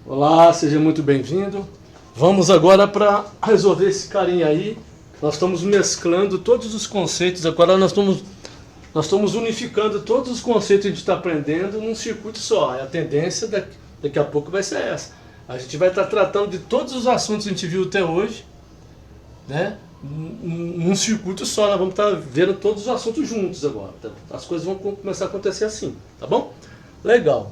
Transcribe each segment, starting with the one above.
Olá, seja muito bem-vindo. Vamos agora para resolver esse carinha aí. Nós estamos mesclando todos os conceitos, agora nós estamos unificando todos os conceitos que a gente está aprendendo num circuito só. A tendência daqui a pouco vai ser essa. A gente vai estar tratando de todos os assuntos que a gente viu até hoje, né? Num circuito só, nós vamos estar vendo todos os assuntos juntos agora. As coisas vão começar a acontecer assim, tá bom? Legal.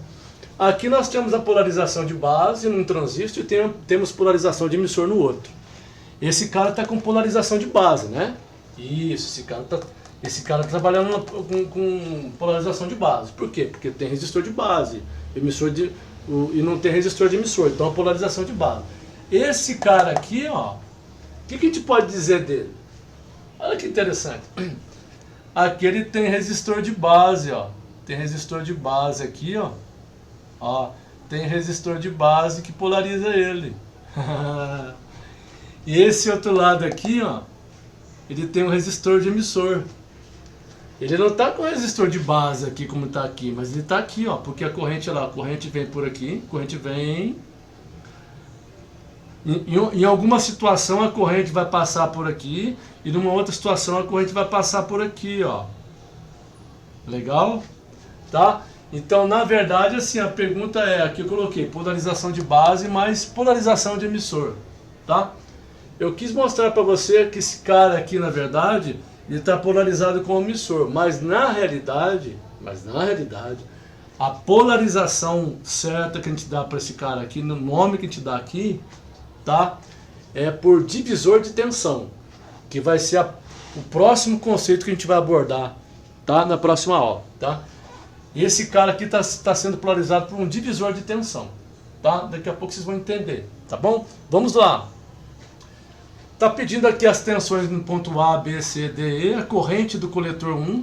Aqui nós temos a polarização de base num transistor e temos polarização de emissor no outro. Esse cara está com polarização de base, né? Isso, esse cara tá trabalhando com polarização de base. Por quê? Porque tem resistor de base e não tem resistor de emissor, então a polarização de base. Esse cara aqui, ó, o que a gente pode dizer dele? Olha que interessante. Aqui ele tem resistor de base, ó. Tem resistor de base aqui, ó. Ó, tem resistor de base que polariza ele. E esse outro lado aqui, ó, ele tem um resistor de emissor. Ele não está com resistor de base aqui como está aqui, mas ele está aqui, ó, porque a corrente lá, a corrente vem por aqui, a corrente vem. Em alguma situação a corrente vai passar por aqui e numa outra situação a corrente vai passar por aqui, ó. Legal? Tá? Então, na verdade, assim, a pergunta é, aqui eu coloquei polarização de base mais polarização de emissor, tá? Eu quis mostrar para você que esse cara aqui, na verdade, ele está polarizado com o emissor, mas na realidade, a polarização certa que a gente dá para esse cara aqui, no nome que a gente dá aqui, tá? É por divisor de tensão, que vai ser o próximo conceito que a gente vai abordar, tá? Na próxima aula, tá? E esse cara aqui está sendo polarizado por um divisor de tensão, tá? Daqui a pouco vocês vão entender, tá bom? Vamos lá. Está pedindo aqui as tensões no ponto A, B, C, D, E, a corrente do coletor 1.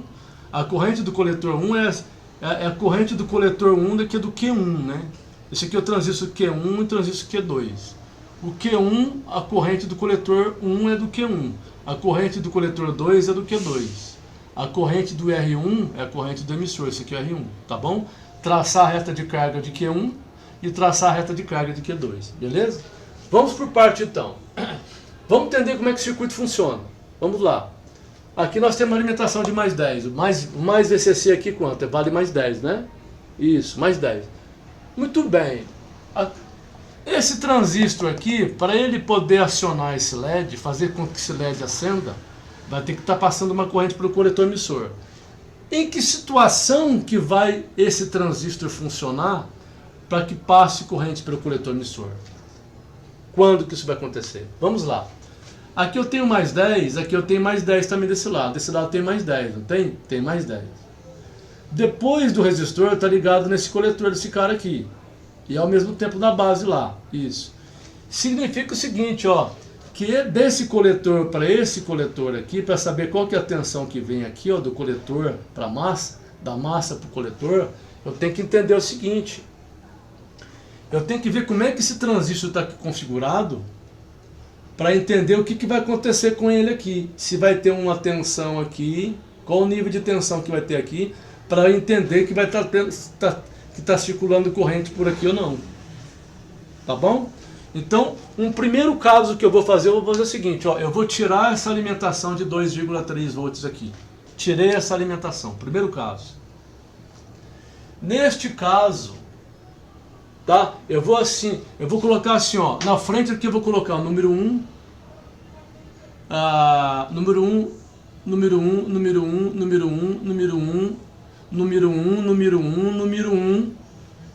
A corrente do coletor 1 é a corrente do coletor 1 daqui do Q1, né? Esse aqui é o transistor Q1 e o transistor Q2. O Q1, a corrente do coletor 1 é do Q1. A corrente do coletor 2 é do Q2. A corrente do R1 é a corrente do emissor, esse aqui é o R1, tá bom? Traçar a reta de carga de Q1 e traçar a reta de carga de Q2, beleza? Vamos por parte então. Vamos entender como é que o circuito funciona. Vamos lá. Aqui nós temos uma alimentação de mais 10. Mais VCC aqui quanto? Vale mais 10, né? Isso, mais 10. Muito bem. Esse transistor aqui, para ele poder acionar esse LED, fazer com que esse LED acenda, vai ter que estar passando uma corrente pelo coletor emissor. Em que situação que vai esse transistor funcionar para que passe corrente pelo coletor emissor? Quando que isso vai acontecer? Vamos lá. Aqui eu tenho mais 10, aqui eu tenho mais 10 também desse lado. Desse lado tem mais 10, não tem? Tem mais 10. Depois do resistor está ligado nesse coletor desse cara aqui. E ao mesmo tempo na base lá. Isso. Significa o seguinte, ó. Que desse coletor para esse coletor aqui, para saber qual que é a tensão que vem aqui, ó, do coletor para a massa, da massa para o coletor, eu tenho que entender o seguinte. Eu tenho que ver como é que esse transistor está configurado para entender o que vai acontecer com ele aqui. Se vai ter uma tensão aqui, qual o nível de tensão que vai ter aqui, para entender que vai estar circulando corrente por aqui ou não. Tá bom? Então, um primeiro caso que eu vou fazer o seguinte, ó, eu vou tirar essa alimentação de 2,3 volts aqui. Tirei essa alimentação, primeiro caso. Neste caso, tá? Eu vou colocar assim, ó, na frente aqui eu vou colocar o número 1, número 1, número 1, número 1, número 1, número 1, número 1, número 1, número 1.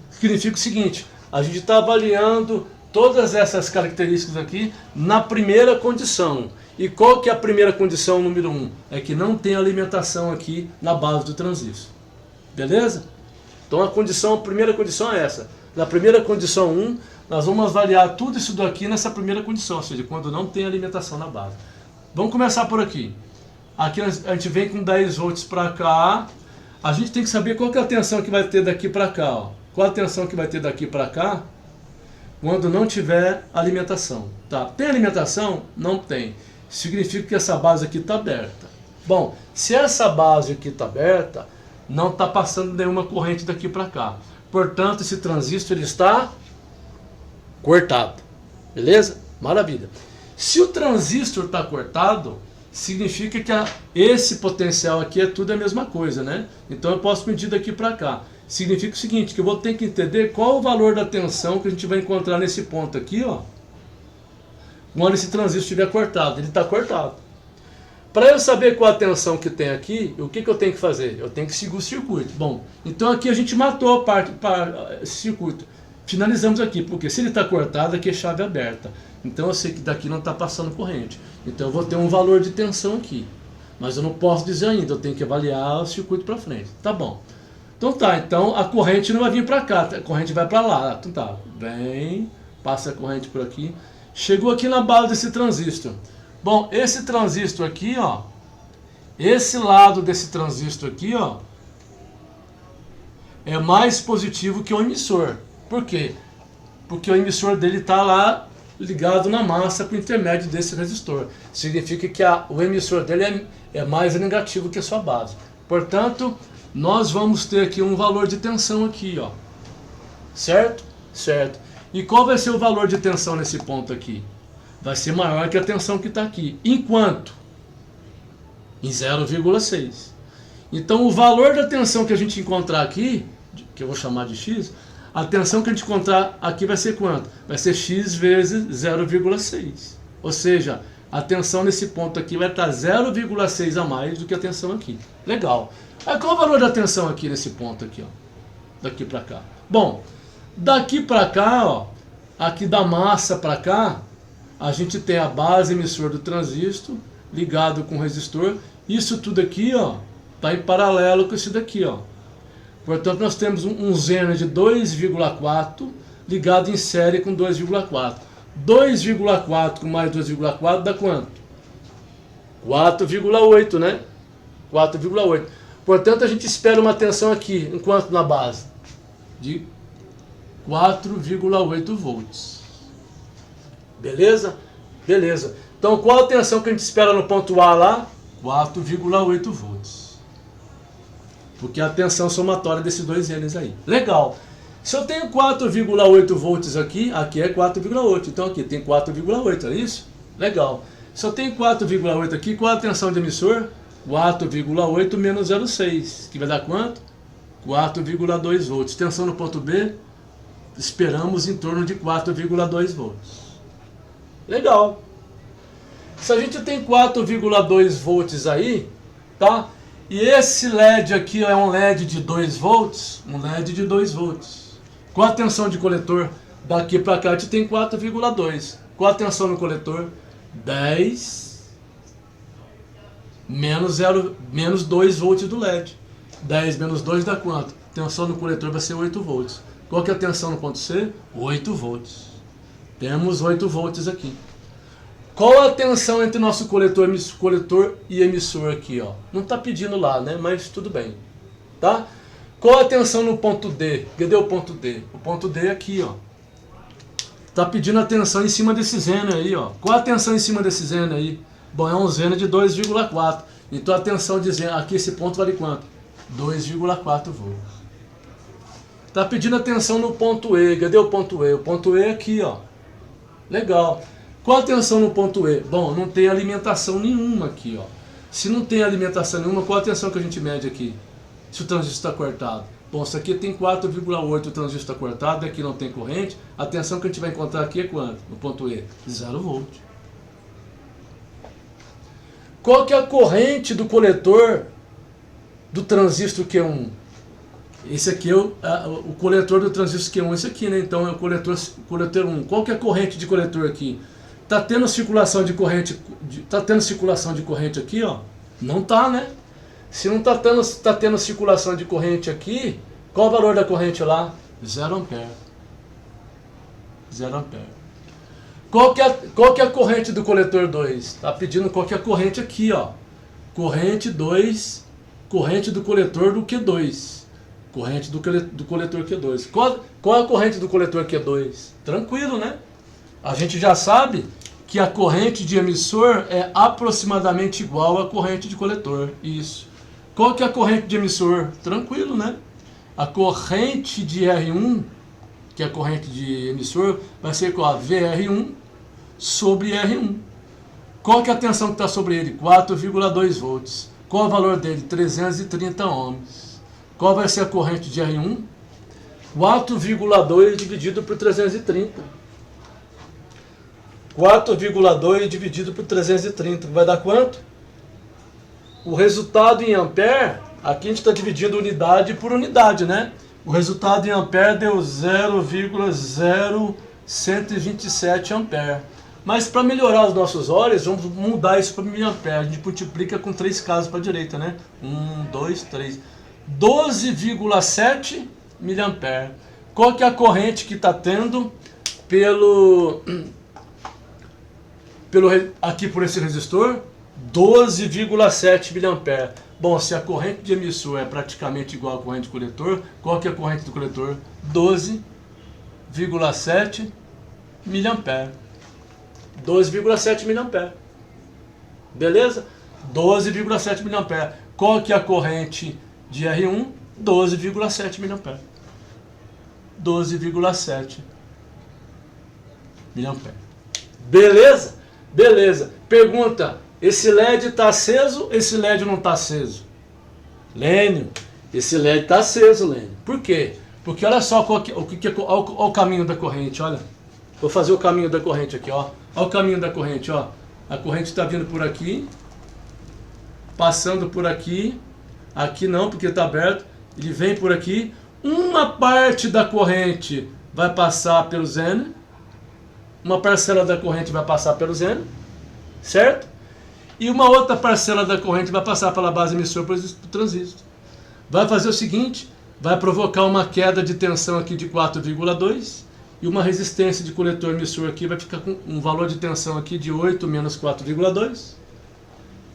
Significa o seguinte, a gente está avaliando todas essas características aqui na primeira condição. E qual que é a primeira condição número 1? É que não tem alimentação aqui na base do transistor. Beleza? Então a primeira condição é essa. Na primeira condição 1, nós vamos avaliar tudo isso daqui nessa primeira condição, ou seja, quando não tem alimentação na base. Vamos começar por aqui. Aqui a gente vem com 10 volts para cá. A gente tem que saber qual que é a tensão que vai ter daqui para cá. Ó. Qual a tensão que vai ter daqui para cá quando não tiver alimentação. Tá? Tem alimentação? Não tem. Significa que essa base aqui está aberta. Bom, se essa base aqui está aberta, não está passando nenhuma corrente daqui para cá. Portanto, esse transistor ele está cortado. Beleza? Maravilha. Se o transistor está cortado, significa que esse potencial aqui é tudo a mesma coisa, né? Então eu posso medir daqui para cá. Significa o seguinte, que eu vou ter que entender qual o valor da tensão que a gente vai encontrar nesse ponto aqui, ó. Quando esse transistor estiver cortado. Ele está cortado. Para eu saber qual a tensão que tem aqui, o que eu tenho que fazer? Eu tenho que seguir o circuito. Bom, então aqui a gente matou a parte para esse circuito. Finalizamos aqui, porque se ele está cortado, aqui é chave aberta. Então eu sei que daqui não está passando corrente. Então eu vou ter um valor de tensão aqui. Mas eu não posso dizer ainda, eu tenho que avaliar o circuito para frente. Tá bom. Então tá, então a corrente não vai vir para cá, a corrente vai para lá. Então tá, vem, passa a corrente por aqui. Chegou aqui na base desse transistor. Bom, esse transistor aqui, ó, esse lado desse transistor aqui, ó, é mais positivo que o emissor. Por quê? Porque o emissor dele está lá ligado na massa por intermédio desse resistor. Significa que o emissor dele é mais negativo que a sua base. Portanto, nós vamos ter aqui um valor de tensão aqui, ó. Certo? Certo. E qual vai ser o valor de tensão nesse ponto aqui? Vai ser maior que a tensão que está aqui. Em quanto? Em 0,6. Então o valor da tensão que a gente encontrar aqui, que eu vou chamar de X, a tensão que a gente encontrar aqui vai ser quanto? Vai ser X vezes 0,6. Ou seja, a tensão nesse ponto aqui vai estar 0,6 a mais do que a tensão aqui. Legal. Aí qual o valor da tensão aqui nesse ponto aqui, ó? Daqui para cá. Bom, daqui para cá, ó, aqui da massa para cá, a gente tem a base emissor do transistor ligado com o resistor. Isso tudo aqui, ó, tá em paralelo com isso daqui, ó. Portanto, nós temos um Zener de 2,4 ligado em série com 2,4. 2,4 com mais 2,4 dá quanto? 4,8, né? 4,8. Portanto, a gente espera uma tensão aqui, enquanto na base, de 4,8 volts. Beleza? Beleza. Então, qual a tensão que a gente espera no ponto A lá? 4,8 volts. Porque a tensão somatória desses dois Zenes aí. Legal. Se eu tenho 4,8 volts aqui, aqui é 4,8. Então aqui tem 4,8, é isso? Legal. Se eu tenho 4,8 aqui, qual a tensão de emissor? 4,8 menos 0,6. Que vai dar quanto? 4,2 volts. Tensão no ponto B? Esperamos em torno de 4,2 volts. Legal. Se a gente tem 4,2 volts aí, tá? E esse LED aqui é um LED de 2 volts, um LED de 2 volts. Qual a tensão de coletor? Daqui para cá a gente tem 4,2. Qual a tensão no coletor? 10 menos 2 volts do LED. 10 menos 2 dá quanto? Tensão no coletor vai ser 8 volts. Qual que é a tensão no ponto C? 8 volts. Temos 8 volts aqui. Qual a tensão entre nosso coletor e emissor aqui, ó? Não está pedindo lá, né? Mas tudo bem, tá? Qual a tensão no ponto D? Cadê o ponto D? O ponto D é aqui, ó. Está pedindo a tensão em cima desse Zener aí, ó. Qual a tensão em cima desse Zener aí? Bom, é um Zener de 2,4. Então a tensão de Zener, aqui esse ponto vale quanto? 2,4 volts. Está pedindo a tensão no ponto E. Cadê o ponto E? O ponto E é aqui, ó. Legal. Qual a tensão no ponto E? Bom, não tem alimentação nenhuma aqui, ó. Se não tem alimentação nenhuma, qual a tensão que a gente mede aqui? Se o transistor está cortado. Bom, isso aqui tem 4,8, o transistor está cortado, aqui não tem corrente. A tensão que a gente vai encontrar aqui é quanto? No ponto E? 0 volt. Qual que é a corrente do coletor do transistor Q1? Esse aqui é o coletor do transistor Q1, esse aqui, né? Então é o coletor 1. Qual que é a corrente de coletor aqui? Tá tendo circulação de corrente, aqui, ó? Não tá, né? Se não tá tendo circulação de corrente aqui, qual o valor da corrente lá? 0 ampere. 0 ampere. Qual que é a corrente do coletor 2? Tá pedindo qual que é a corrente aqui, ó. Corrente 2, corrente do coletor do Q2. Corrente do coletor Q2. Qual é a corrente do coletor Q2? Tranquilo, né? A gente já sabe que a corrente de emissor é aproximadamente igual à corrente de coletor. Isso. Qual que é a corrente de emissor? Tranquilo, né? A corrente de R1 que é a corrente de emissor, vai ser qual? VR1 sobre R1. Qual que é a tensão que está sobre ele? 4,2 volts. Qual é o valor dele? 330 ohms. Qual vai ser a corrente de R1? 4,2 dividido por 330. 4,2 dividido por 330. Vai dar quanto? O resultado em ampere, aqui a gente está dividindo unidade por unidade, né? O resultado em ampere deu 0,0127 ampere. Mas para melhorar os nossos olhos, vamos mudar isso para miliampere. A gente multiplica com 3 casos para a direita, né? 1, 2, 3. 12,7 miliampere. Qual que é a corrente que está tendo aqui por esse resistor? 12,7 miliampere. Bom, se a corrente de emissor é praticamente igual à corrente do coletor, qual que é a corrente do coletor? 12,7 miliampere. 12,7 miliampere. Beleza? 12,7 miliampere. Qual que é a corrente de R1? 12,7 miliampere. 12,7 miliampere. Beleza? Beleza. Pergunta: esse LED está aceso? Esse LED não está aceso? Lênio, esse LED está aceso, Lênio. Por quê? Porque olha só olha o caminho da corrente, olha. Vou fazer o caminho da corrente aqui, ó. Olha o caminho da corrente, ó. A corrente está vindo por aqui, passando por aqui. Aqui não, porque está aberto. Ele vem por aqui. Uma parte da corrente vai passar pelo Zener. Uma parcela da corrente vai passar pelo Zener, certo? E uma outra parcela da corrente vai passar pela base emissora para o transistor. Vai fazer o seguinte, vai provocar uma queda de tensão aqui de 4,2 e uma resistência de coletor emissor aqui vai ficar com um valor de tensão aqui de 8 menos 4,2,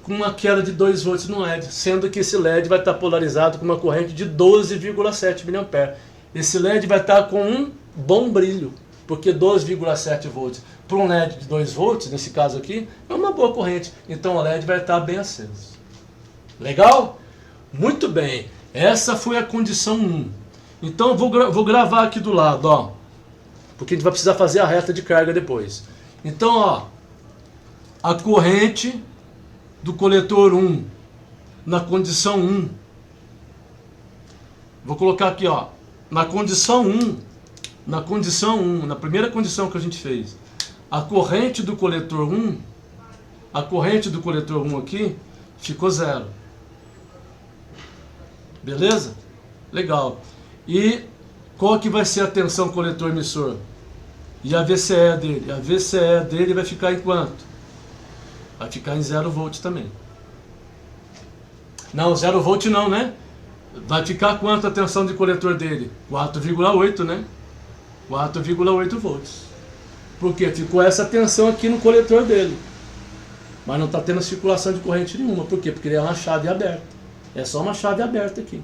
com uma queda de 2 volts no LED, sendo que esse LED vai estar polarizado com uma corrente de 12,7 mA. Esse LED vai estar com um bom brilho, porque 12,7 volts para um LED de 2 volts, nesse caso aqui, é uma boa corrente. Então o LED vai estar bem aceso. Legal? Muito bem. Essa foi a condição 1. Então eu vou gravar aqui do lado, ó, porque a gente vai precisar fazer a reta de carga depois. Então, ó, a corrente do coletor 1, na condição 1, vou colocar aqui, ó, na condição 1, na primeira condição que a gente fez, a corrente do coletor 1, aqui, ficou 0. Beleza? Legal. E qual que vai ser a tensão coletor emissor? E a VCE dele? A VCE dele vai ficar em quanto? Vai ficar em 0 volt também. Não, 0 volt não, né? Vai ficar quanto a tensão de coletor dele? 4,8, né? 4,8 volts. Por quê? Ficou essa tensão aqui no coletor dele. Mas não está tendo circulação de corrente nenhuma. Por quê? Porque ele é uma chave aberta. É só uma chave aberta aqui.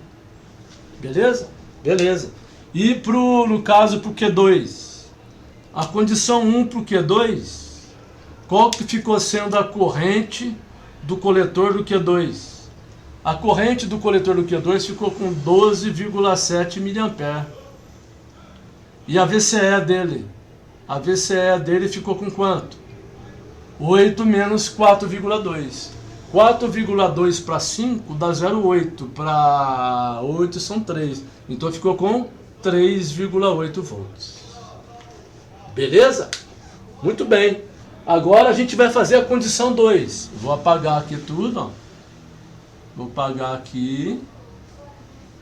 Beleza? Beleza. E no caso pro Q2, a condição 1 pro Q2, qual que ficou sendo a corrente do coletor do Q2? A corrente do coletor do Q2 ficou com 12,7 mA. E a VCE dele? A VCE dele ficou com quanto? 8 menos 4,2. 4,2 para 5 dá 0,8. Para 8 são 3. Então ficou com 3,8 volts. Beleza? Muito bem. Agora a gente vai fazer a condição 2. Vou apagar aqui tudo, ó. Vou apagar aqui.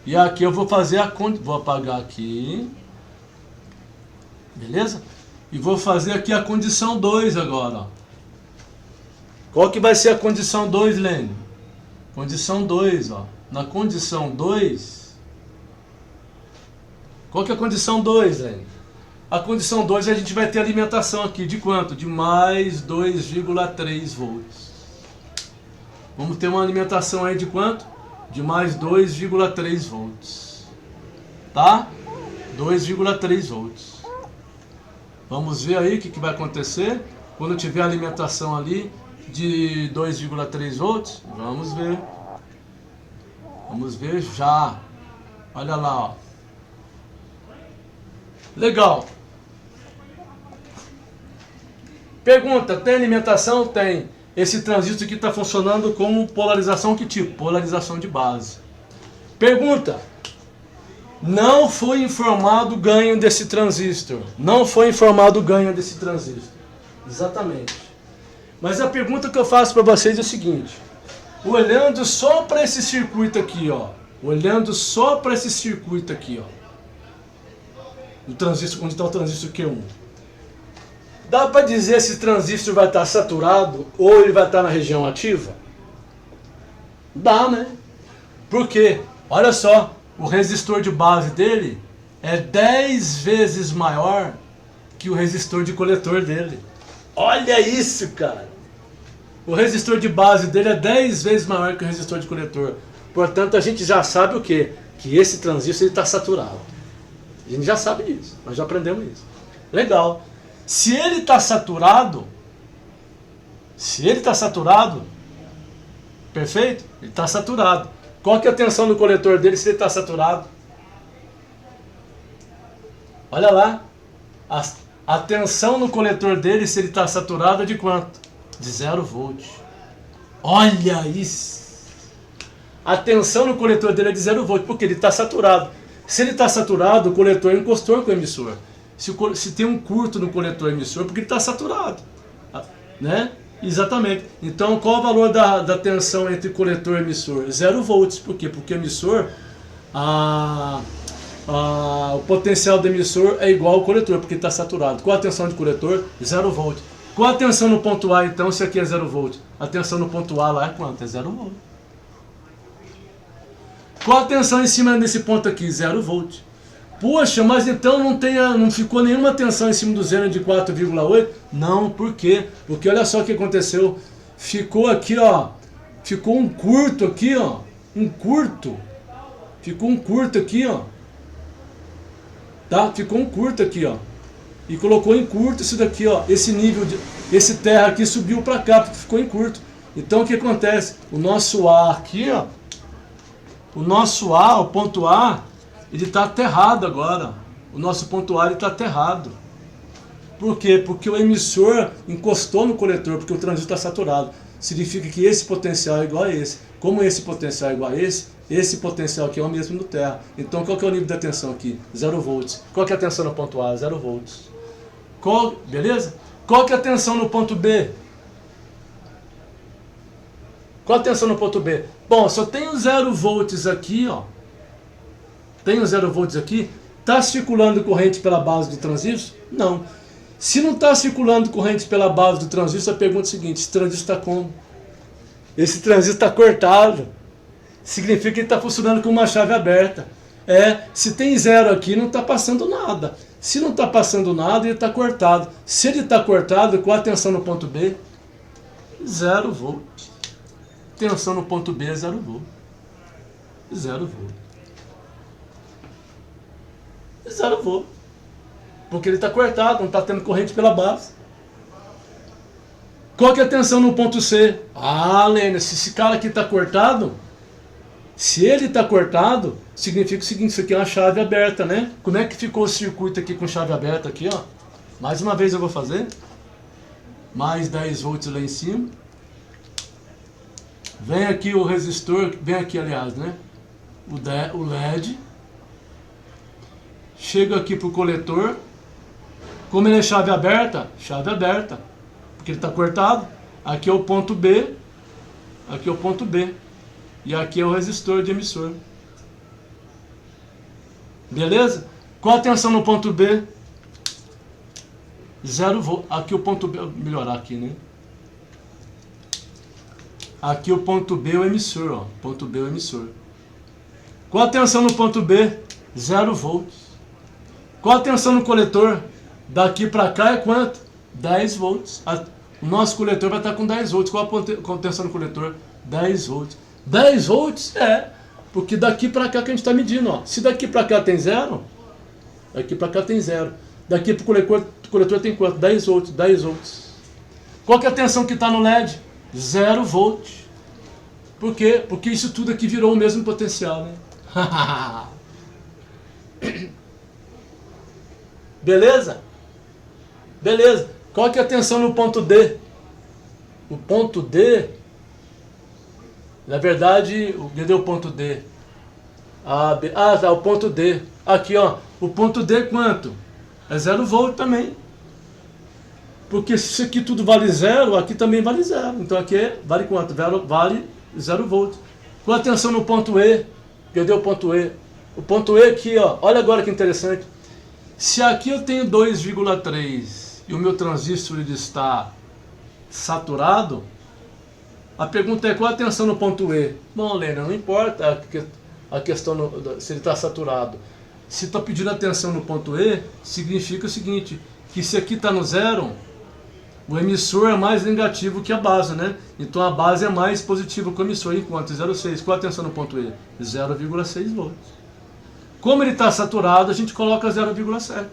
E aqui eu vou fazer a condição. Vou apagar aqui. Beleza? E vou fazer aqui a condição 2 agora, ó. Qual que vai ser a condição 2, Lênio? Condição 2, ó. Na condição 2... Qual que é a condição 2, Lênio? A condição 2 a gente vai ter alimentação aqui de quanto? De mais 2,3 volts. Vamos ter uma alimentação aí de quanto? De mais 2,3 volts. Tá? 2,3 volts. Vamos ver aí o que vai acontecer quando tiver alimentação ali de 2,3 volts. Vamos ver. Vamos ver já. Olha lá, ó. Legal. Pergunta, tem alimentação? Tem. Esse transistor aqui está funcionando como polarização que tipo? Polarização de base. Pergunta, não foi informado o ganho desse transistor. Não foi informado o ganho desse transistor. Exatamente. Mas a pergunta que eu faço para vocês é o seguinte. Olhando só para esse circuito aqui, ó. Olhando só para esse circuito aqui, ó. O transistor, onde está o transistor Q1. Dá para dizer se o transistor vai estar saturado ou ele vai estar na região ativa? Dá, né? Por quê? Olha só, o resistor de base dele é 10 vezes maior que o resistor de coletor dele. Olha isso, cara! O resistor de base dele é 10 vezes maior que o resistor de coletor. Portanto, a gente já sabe o quê? Que esse transistor está saturado. A gente já sabe isso, nós já aprendemos isso. Legal. Se ele está saturado, perfeito? Ele está saturado. Qual que é a tensão do coletor dele se ele está saturado? Olha lá. A tensão no coletor dele, se ele está saturado, é de quanto? De 0 volts. Olha isso. A tensão no coletor dele é de 0 volts, porque ele está saturado. Se ele está saturado, o coletor encostou com o emissor. Se tem um curto no coletor emissor, porque ele está saturado. Né? Exatamente. Então, qual o valor da tensão entre coletor e emissor? 0 volts. Por quê? Porque o emissor, o potencial do emissor é igual ao coletor, porque ele está saturado. Qual a tensão de coletor? 0 volts. Qual a tensão no ponto A, então, se aqui é 0 volts? A tensão no ponto A lá é quanto? É 0 volts. Qual a tensão em cima desse ponto aqui? 0 volts. Poxa, mas então não ficou nenhuma tensão em cima do zero de 4,8? Não, por quê? Porque olha só o que aconteceu. Ficou aqui, ó. Ficou um curto aqui, ó. Um curto. Ficou um curto aqui, ó. Tá? Ficou um curto aqui, ó. E colocou em curto isso daqui, ó. Esse nível de... Esse terra aqui subiu para cá, porque ficou em curto. Então o que acontece? O nosso A aqui, ó. O nosso A, o ponto A, ele está aterrado agora. O nosso ponto A está aterrado. Por quê? Porque o emissor encostou no coletor, porque o transistor está saturado. Significa que esse potencial é igual a esse. Como esse potencial é igual a esse potencial aqui é o mesmo no terra. Então qual que é o nível da tensão aqui? 0 volts. Qual que é a tensão no ponto A? 0 volts. Beleza? Qual que é a tensão no ponto B? Qual a tensão no ponto B? Bom, se eu tenho 0 volts aqui, ó. Tenho 0 volts aqui. Está circulando corrente pela base do transistor? Não. Se não está circulando corrente pela base do transistor, a pergunta é a seguinte: esse transistor está como? Esse transistor está cortado. Significa que ele está funcionando com uma chave aberta. Se tem 0 aqui, não está passando nada. Se não está passando nada, ele está cortado. Se ele está cortado, qual a tensão no ponto B? 0 volts. Tensão no ponto B é 0 volts. 0 volts. 0 volts. Porque ele está cortado, não está tendo corrente pela base. Qual que é a tensão no ponto C? Lênia, se esse cara aqui está cortado, se ele está cortado, significa o seguinte: isso aqui é uma chave aberta, né? Como é que ficou o circuito aqui com chave aberta aqui, ó? Mais uma vez eu vou fazer. Mais 10 volts lá em cima. Vem aqui o resistor, vem aqui aliás, né? O LED. Chega aqui pro coletor. Como ele é chave aberta, porque ele está cortado. Aqui é o ponto B. Aqui é o ponto B. E aqui é o resistor de emissor. Beleza? Qual a tensão no ponto B? 0 volts. Aqui o ponto B, vou melhorar aqui, né? Aqui o ponto B é o emissor, ó. Ponto B é o emissor. Qual a tensão no ponto B? 0 volts. Qual a tensão no coletor? Daqui para cá é quanto? 10 volts. O nosso coletor vai estar com 10 volts. Qual a tensão no coletor? 10 volts. 10 volts? Porque daqui para cá que a gente está medindo, ó. Se daqui para cá tem 0, daqui para cá tem 0. Daqui para o coletor tem quanto? 10 volts. 10 volts. Qual que é a tensão que está no LED? 0 volts. Por quê? Porque isso tudo aqui virou o mesmo potencial, né? Beleza? Beleza. Qual que é a tensão no ponto D? O ponto D, na verdade, cadê o ponto D? Tá, o ponto D. Aqui, ó. O ponto D quanto? É 0 volt também. Porque se isso aqui tudo vale 0, aqui também vale 0. Então aqui vale quanto? Vale 0 volt. Qual a tensão no ponto E? Cadê o ponto E? O ponto E aqui, ó. Olha agora que interessante. Se aqui eu tenho 2,3 e o meu transistor ele está saturado, a pergunta é qual a tensão no ponto E? Bom, Lênin, não importa a questão se ele está saturado. Se está pedindo a tensão no ponto E, significa o seguinte, que se aqui está no 0, o emissor é mais negativo que a base, né? Então a base é mais positiva que o emissor, enquanto 0,6. Qual a tensão no ponto E? 0,6 volts. Como ele está saturado, a gente coloca 0,7.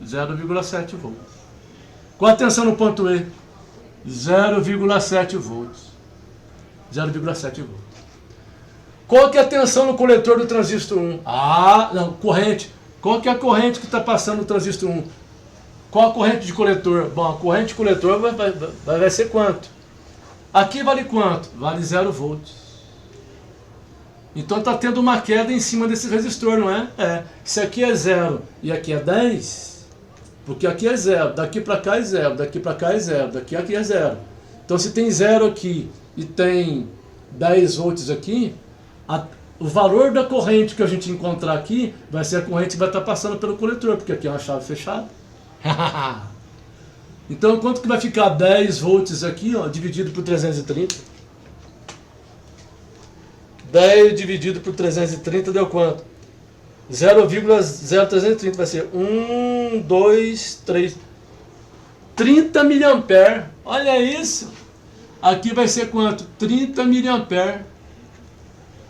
0,7 volts. Qual a tensão no ponto E? 0,7 volts. 0,7 volts. Qual que é a tensão no coletor do transistor 1? Corrente. Qual que é a corrente que está passando no transistor 1? Qual a corrente de coletor? Bom, a corrente de coletor vai ser quanto? Aqui vale quanto? Vale 0 volts. Então está tendo uma queda em cima desse resistor, não é? Se aqui é 0 e aqui é 10, porque aqui é 0, daqui para cá é 0, daqui para cá é 0, daqui aqui é 0. Então se tem 0 aqui e tem 10 volts aqui, o valor da corrente que a gente encontrar aqui vai ser a corrente que vai estar passando pelo coletor, porque aqui é uma chave fechada. Então quanto que vai ficar 10 volts aqui, ó, dividido por 330? 10 dividido por 330 deu quanto? 0,0330 vai ser 1, 2, 3, 30 miliamperes. Olha isso! Aqui vai ser quanto? 30 miliamperes.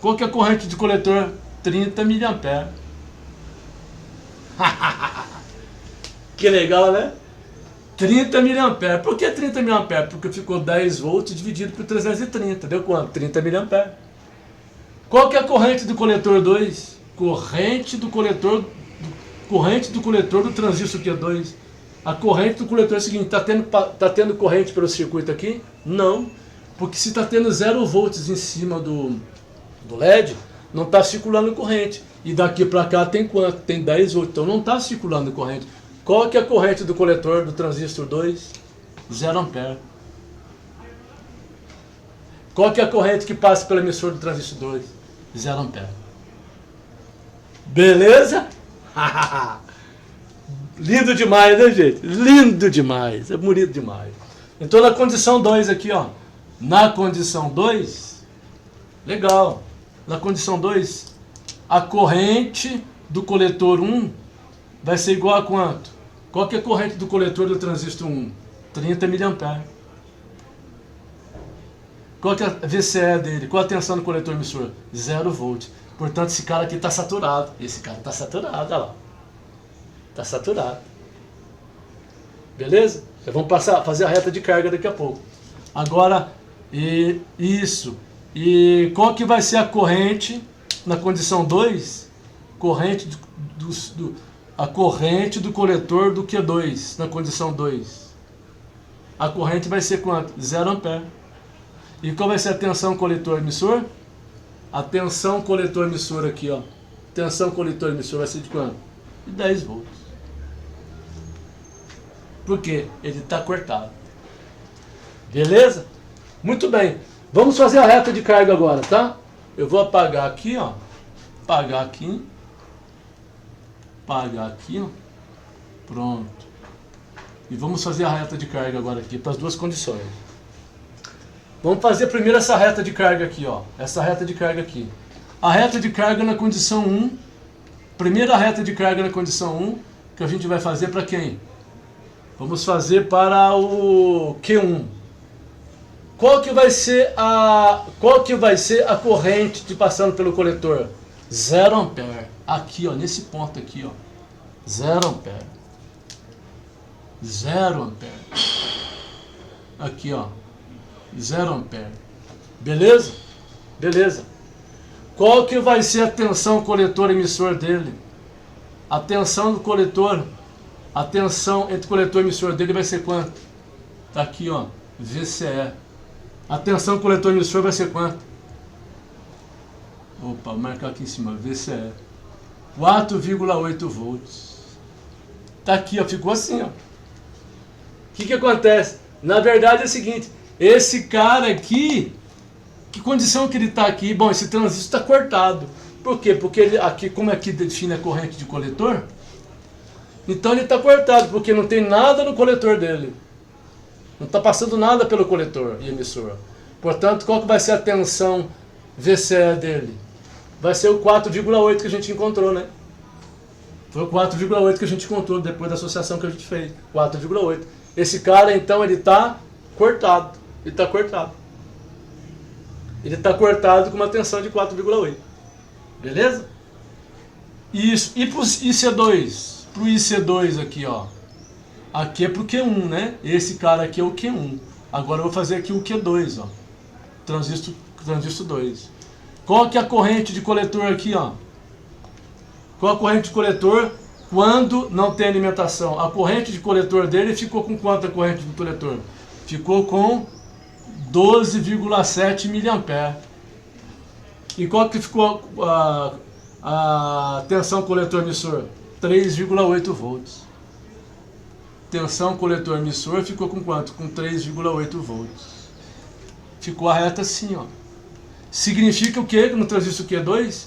Qual que é a corrente de coletor? 30 miliamperes. Que legal, né? 30 miliamperes. Por que 30 miliamperes? Porque ficou 10 volts dividido por 330. Deu quanto? 30 miliamperes. Qual que é a corrente do coletor 2? Corrente do coletor do transistor Q2. A corrente do coletor é o seguinte, tá tendo corrente pelo circuito aqui? Não, porque se está tendo 0 volts em cima do LED, não está circulando corrente. E daqui para cá tem quanto? Tem 10 volts, então não está circulando corrente. Qual que é a corrente do coletor do transistor 2? 0 ampere. Qual que é a corrente que passa pelo emissor do transistor 2? 0 ampere. Beleza? Lindo demais, né, gente? Lindo demais. É bonito demais. Então na condição 2 aqui, ó. Na condição 2, legal. Na condição 2, a corrente do coletor 1 vai ser igual a quanto? Qual que é a corrente do coletor do transistor 1? 30 mA. Qual que é a VCE dele? Qual a tensão do coletor emissor? 0 volt. Portanto, esse cara aqui está saturado. Esse cara está saturado, olha lá. Está saturado. Beleza? Vamos fazer a reta de carga daqui a pouco. Agora, isso. E qual que vai ser a corrente na condição 2? A corrente do coletor do Q2 na condição 2. A corrente vai ser quanto? 0 ampere. E qual vai ser a tensão coletor emissor? A tensão coletor emissor aqui, ó. Tensão coletor emissor vai ser de quanto? De 10 volts. Por quê? Ele está cortado. Beleza? Muito bem. Vamos fazer a reta de carga agora, tá? Eu vou apagar aqui, ó. Apagar aqui. Apagar aqui, ó. Pronto. E vamos fazer a reta de carga agora aqui, para as duas condições. Vamos fazer primeiro essa reta de carga aqui, ó. Essa reta de carga aqui. A reta de carga na condição 1. Primeira reta de carga na condição 1, que a gente vai fazer para quem? Vamos fazer para o Q1. Qual que vai ser a corrente de passando pelo coletor? 0 ampere. Aqui, ó, nesse ponto aqui, ó. 0 ampere. 0 ampere. Aqui, ó. 0 ampere. Beleza? Beleza. Qual que vai ser a tensão coletor emissor dele? a tensão do coletor, a tensão entre coletor e emissor dele vai ser quanto? Tá aqui, ó, VCE. A tensão do coletor e emissor vai ser quanto? Opa, vou marcar aqui em cima, VCE. 4,8 volts. Tá aqui, ó, ficou assim, ó. O que acontece? Na verdade é o seguinte, esse cara aqui, que condição que ele está aqui? Bom, esse transistor está cortado. Por quê? Porque ele, aqui, como aqui define a corrente de coletor, então ele está cortado, porque não tem nada no coletor dele. Não está passando nada pelo coletor e emissor. Portanto, qual que vai ser a tensão VCE dele? Vai ser o 4,8 que a gente encontrou, né? Foi o 4,8 que a gente encontrou depois da associação que a gente fez. 4,8. Esse cara, então, ele está cortado. Ele está cortado. Ele está cortado com uma tensão de 4,8. Beleza? Isso. E para o IC2? Para o IC2 aqui, ó. Aqui é para o Q1, né? Esse cara aqui é o Q1. Agora eu vou fazer aqui o Q2, ó. Transistor 2. Qual que é a corrente de coletor aqui, ó? Qual a corrente de coletor quando não tem alimentação? A corrente de coletor dele ficou com quanto a corrente de coletor? Ficou com 12,7 mA. E qual que ficou a tensão coletor emissor? 3,8 volts. Tensão coletor emissor ficou com quanto? Com 3,8 volts. Ficou a reta assim, ó. Significa o que no transistor Q2?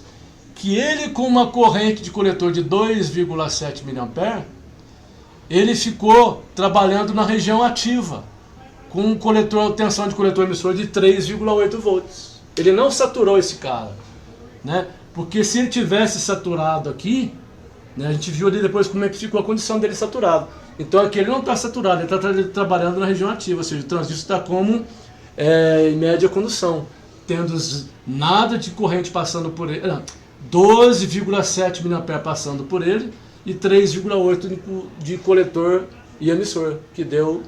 Que ele, com uma corrente de coletor de 2,7 mA, ele ficou trabalhando na região ativa, com um coletor, tensão de coletor emissor de 3,8 volts. Ele não saturou esse cara, né? Porque se ele tivesse saturado aqui, né, a gente viu ali depois como é que ficou a condição dele saturado. Então aqui ele não está saturado, ele está trabalhando na região ativa, ou seja, o transistor está como em média condução, tendo nada de corrente passando por ele, 12,7 mA passando por ele e 3,8 de coletor e emissor, que deu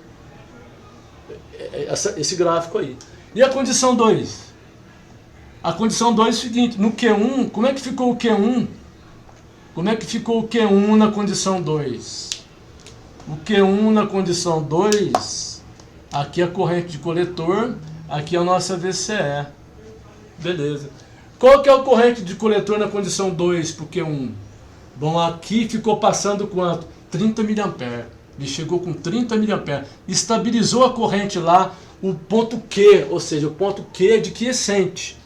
esse gráfico aí. E a condição 2? A condição 2 é o seguinte, no Q1, como é que ficou o Q1? Como é que ficou o Q1 na condição 2? O Q1 na condição 2, aqui é a corrente de coletor, aqui é a nossa VCE. Beleza. Qual que é a corrente de coletor na condição 2 para o Q1? Bom, aqui ficou passando quanto? 30 mA. Ele chegou com 30 mA. Estabilizou a corrente lá, o ponto Q, ou seja, o ponto Q de quiescente,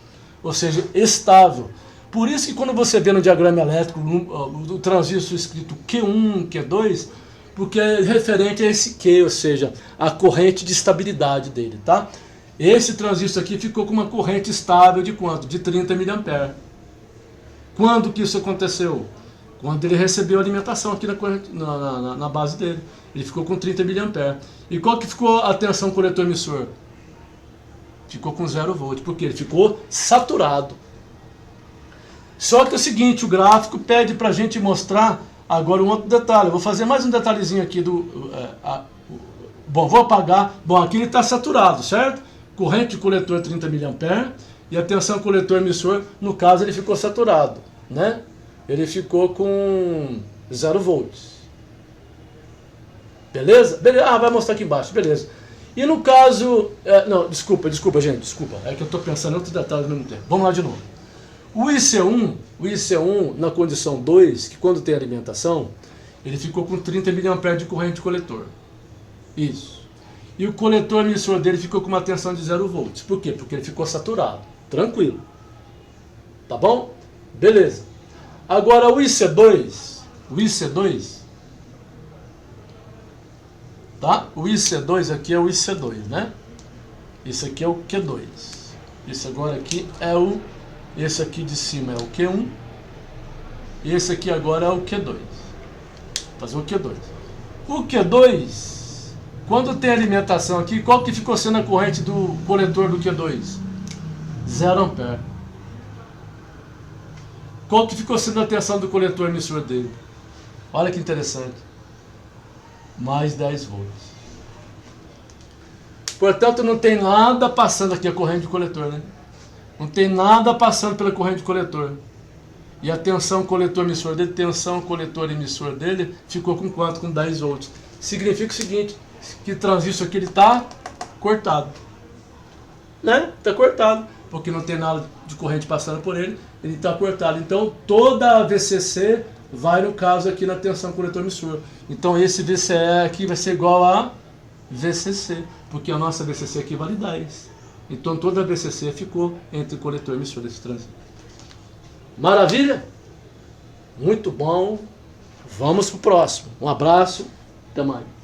ou seja, estável. Por isso que quando você vê no diagrama elétrico o transistor escrito Q1, Q2, porque é referente a esse Q, ou seja, a corrente de estabilidade dele, tá? Esse transistor aqui ficou com uma corrente estável de quanto? De 30 mA. Quando que isso aconteceu? Quando ele recebeu alimentação aqui na base dele. Ele ficou com 30 mA. E qual que ficou a tensão coletor emissor? Ficou com 0 volt, porque ele ficou saturado. Só que é o seguinte, o gráfico pede para a gente mostrar agora um outro detalhe. Eu vou fazer mais um detalhezinho aqui bom, vou apagar. Bom, aqui ele está saturado, certo? Corrente de coletor 30 mA e a tensão coletor emissor, no caso, ele ficou saturado, né? Ele ficou com 0 volts. Beleza? Beleza? Ah, vai mostrar aqui embaixo, beleza. E no caso... não, desculpa, gente, desculpa. É que eu estou pensando em outros detalhes ao mesmo tempo. Vamos lá de novo. O IC1 na condição 2, que quando tem alimentação, ele ficou com 30 mA de corrente de coletor. Isso. E o coletor emissor dele ficou com uma tensão de 0 volts. Por quê? Porque ele ficou saturado. Tranquilo. Tá bom? Beleza. Agora o IC2, tá? O IC2 aqui é o IC2, né? Esse aqui é o Q2. Esse agora aqui é o... Esse aqui de cima é o Q1. E esse aqui agora é o Q2. Vou fazer o Q2. O Q2... Quando tem alimentação aqui, qual que ficou sendo a corrente do coletor do Q2? 0 ampere. Qual que ficou sendo a tensão do coletor emissor dele? Olha que interessante. Mais 10 volts. Portanto, não tem nada passando aqui a corrente de coletor, né? Não tem nada passando pela corrente de coletor. E a tensão coletor-emissor dele, tensão coletor-emissor dele, ficou com quanto? Com 10 volts. Significa o seguinte, que o transistor aqui ele está cortado. Né? Está cortado, porque não tem nada de corrente passando por ele, ele está cortado. Então toda a VCC vai, no caso, aqui na tensão coletor-emissor. Então esse VCE aqui vai ser igual a VCC, porque a nossa VCC aqui vale 10. Então toda a VCC ficou entre o coletor e emissor desse transistor. Maravilha? Muito bom. Vamos pro próximo. Um abraço. Até mais.